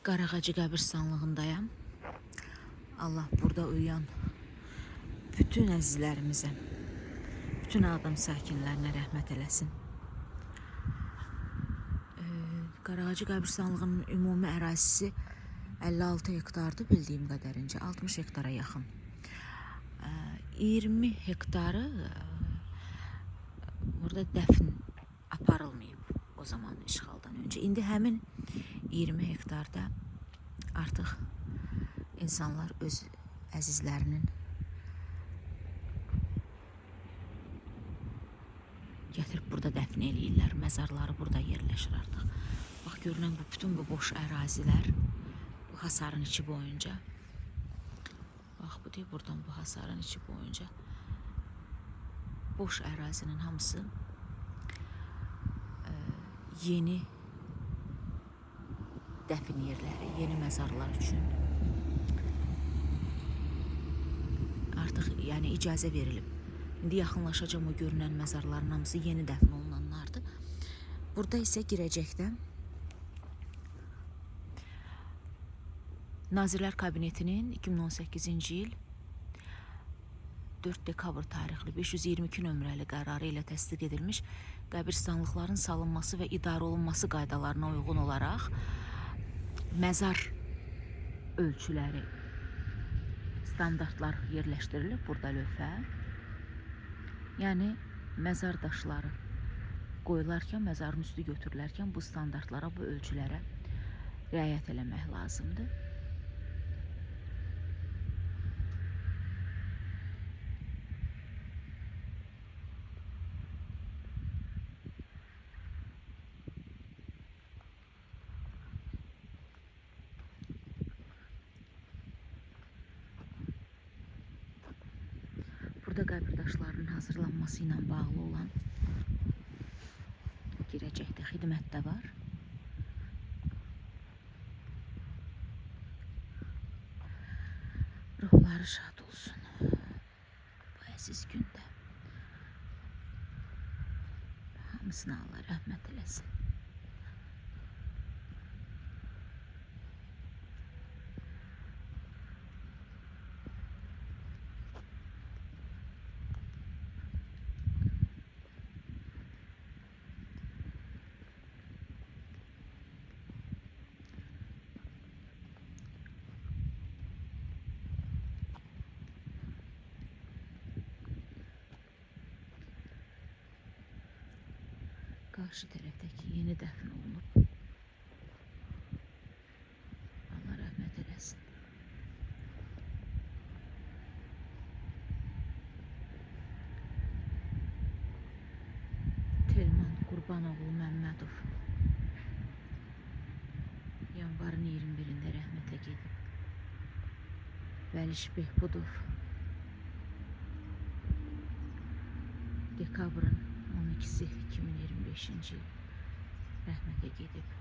Qarağacı qəbirstanlığındayam. Allah burada uyuyan bütün əzizlərimizə, bütün Ağdam sakinlərinə rəhmət eləsin. Qarağacı qəbirstanlığının ümumi ərazisi 56 hektardır bildiyim qədərincə, 60 hektara yaxın. 20 hektarı burada dəfn aparılmayıb o zaman işğaldan öncə. İndi həmin 20 hektarda artıq insanlar öz əzizlərinin gətirib burada dəfn eləyirlər. Məzarları burada yerləşir artıq. Bax, görünən bütün bu boş ərazilər bu hasarın içi boyunca. Bax, bu deyil, buradan bu hasarın içi boyunca boş ərazinin hamısı yeni dəfn yerləri, yeni məzarlar üçün artıq yəni icazə verilib. İndi yaxınlaşacağım, o görünən məzarların hamısı yeni dəfn olunanlardır. Burada isə girəcəkdə Nazirlər Kabinetinin 2018-ci il 4 dekabr tarixli 522 nömrəli qərarı ilə təsdiq edilmiş qəbirstanlıqların salınması və idarə olunması qaydalarına uyğun olaraq məzar ölçüləri, standartlar yerləşdirilib burada lövhə. Yəni məzar daşları qoyularkən, məzarın üstü götürülərkən bu standartlara, bu ölçülərə riayət eləmək lazımdır. Burada qəbir daşlarının hazırlanması ilə bağlı olan girəcəkdə xidmət də var. Ruhları şad olsun bu əziz gündə. Hamısına Allah rəhmət eləsin. Qarşı tərəfdəki yeni dəfn olunub. Allah rəhmət eləsin. Telman Qurbanoğlu Məmmədov yanvarın 21-də rəhmətə gedib. Vəliş Behbudov dekabrın 12-si 2025-ci il rəhmətə gedib.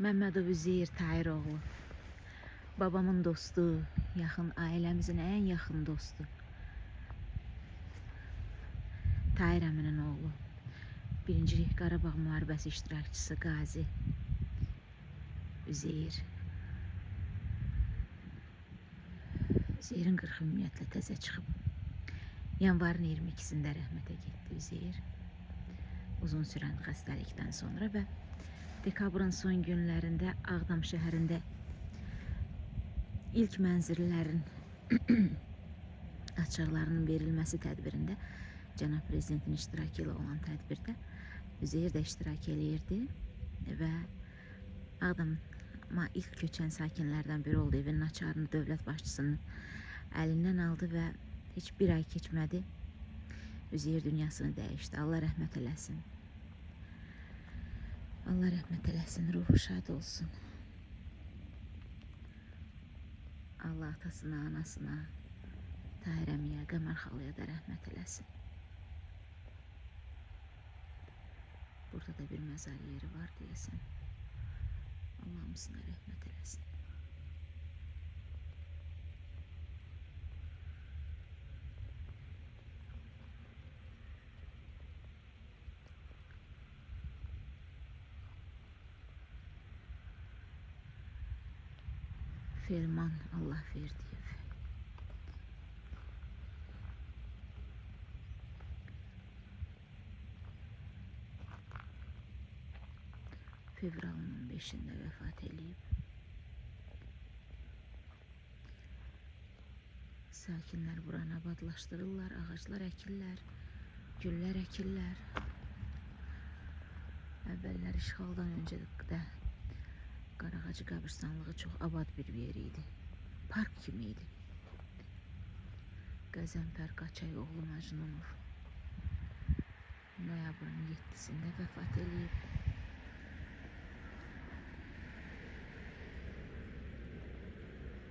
Məmmədov Üzeyir Tayiroğlu babamın dostu, yaxın ailəmizin ən yaxın dostu. Tahir əminin oğlu, 1-ci Qarabağ müharibəsi iştirakçısı Qazi Üzeyir. Üzeyir'in 40 ümumiyyətlə təzə çıxıb. Yanvarın 22-sində rəhmətə getdi Üzeyir. Uzun sürən xəstəlikdən sonra və dekabrın son günlərində Ağdam şəhərində ilk mənzillərin açarlarının verilməsi tədbirində, Cənab Prezidentin iştirakı ilə olan tədbirdə Üzeyir də iştirak eləyirdi və Ağdama ilk köçən sakinlərdən biri oldu. Evinin açarını dövlət başçısının əlindən aldı və heç bir ay keçmədi, Üzeyir dünyasını dəyişdi. Allah rəhmət eləsin. Allah rəhmət eləsin, ruhu şad olsun. Allah atasına, anasına, Tahir əmiyə, Qəmər xalaya da rəhmət eləsin. Burada da bir məzar yeri var deyəsən. Allah hamısına rəhmət eləsin. Ferman Allah verdiyev. Fevralın 15'inde vefat edip. Sakinler buranı abadlaşdırırlar, ağaçlar əkirlər, güllər əkirlər. Əvvəllər işğaldan öncə də Qarağacı qəbirstanlığı çox abad bir yer idi. Park kimi idi. Qəzənfər Qaçayoğlu Məcnunov noyabrın 7'sinde vefat edib.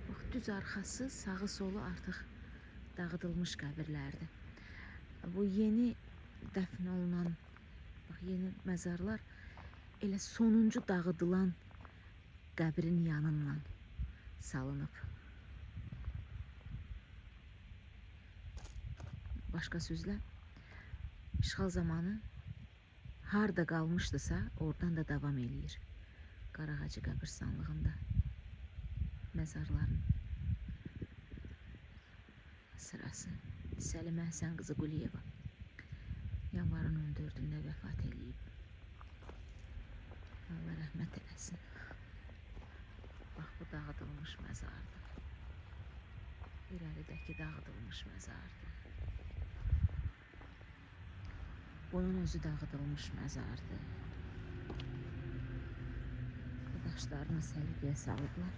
Bax, düz arxası, sağı solu artıq dağıdılmış qəbirlərdir. Bu yeni dəfn olunan, bax, yeni məzarlar elə sonuncu dağıdılan qəbrin yanından salınıb. Başqa sözlə, işğal zamanı harda qalmışdısa, oradan da davam eləyir. Qarağacı qəbirstanlığında məzarların sırası. Səlimə Həsən qızı Quliyeva yanvarın 14'ünde vefat edib. Allah rəhmət eləsin. Bax, bu dağıdılmış məzardır. İrəlidəki dağıdılmış məzardır. Bunun özü dağıdılmış məzardır. Bu daşlarını səliqəyə salıblar.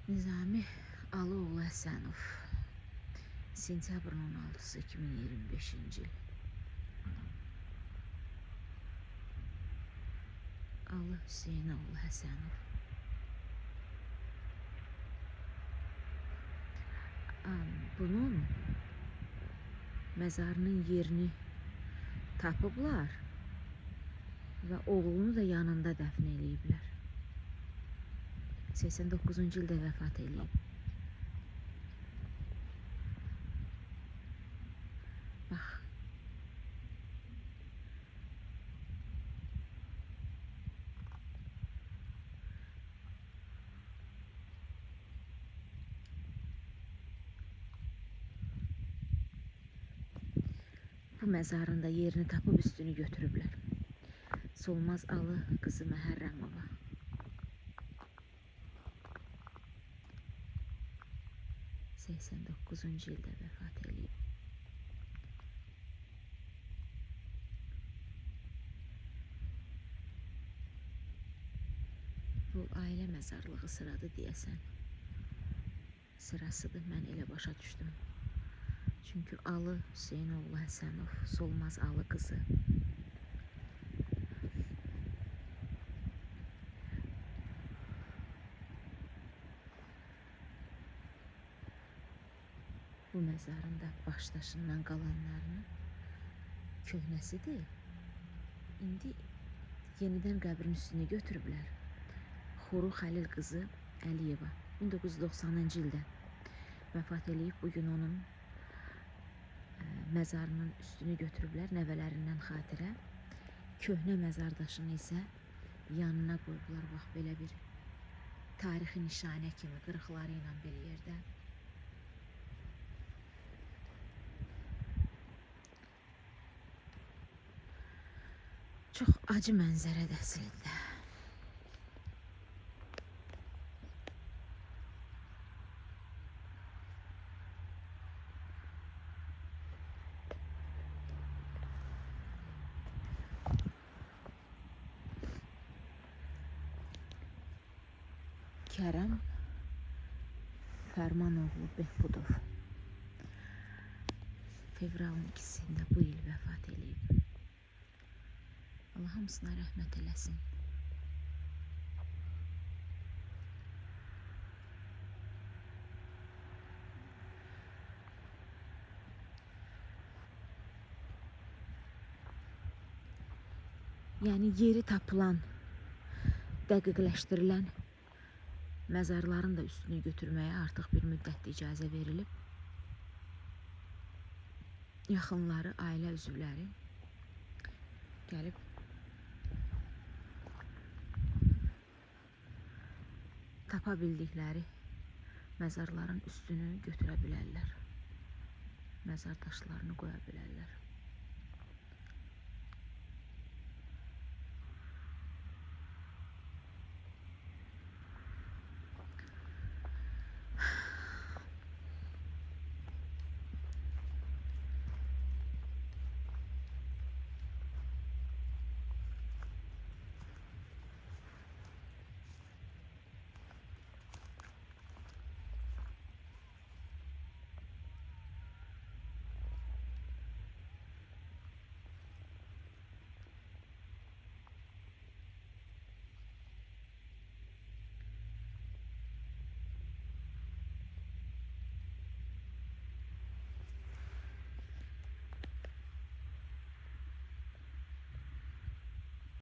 Nizami Alıoğlu Həsənov, sentyabrın 16'sı 2025 il. Alı Hüseynoğlu Həsənov. Bunun məzarının yerini tapıblar və oğlunu da yanında dəfn eləyiblər. 89-cu ildə vəfat eləyib. Bax. Bu məzarında yerini tapıb üstünü götürüblər. Solmaz Alı qızı Məhərrəmova. %89'uncu ildə vəfat edib. Bu ailə məzarlığı sıradır deyəsən. Sırasıdır, mən elə başa düşdüm. Çünkü Alı Hüseynoğlu Həsənov, Solmaz Alı qızı. Bu məzarında başdaşından qalanlarını köhnəsidir. İndi yenidən qəbrin üstünü götürüblər. Xoru Xəlil qızı Əliyeva 1990-cı ildə vəfat edib. Bugün onun məzarının üstünü götürüblər nəvələrindən xatirə. Köhnə məzardaşını isə yanına qoyublar. Bax, belə bir tarixi nişanə kimi qırıqları ilə bir yerdə. Çox acı mənzərədir əslində. Kərəm Fərmanoğlu Behbudov fevralın 2'sində bu il vəfat edib. Allah hamısına rəhmət eləsin. Yəni yeri tapılan, dəqiqləşdirilən məzarların da üstünü götürməyə artıq bir müddət icazə verilib. yaxınları, ailə üzvləri gəlib tapa bildikləri məzarların üstünü götürə bilərlər. Məzar daşlarını qoya bilərlər.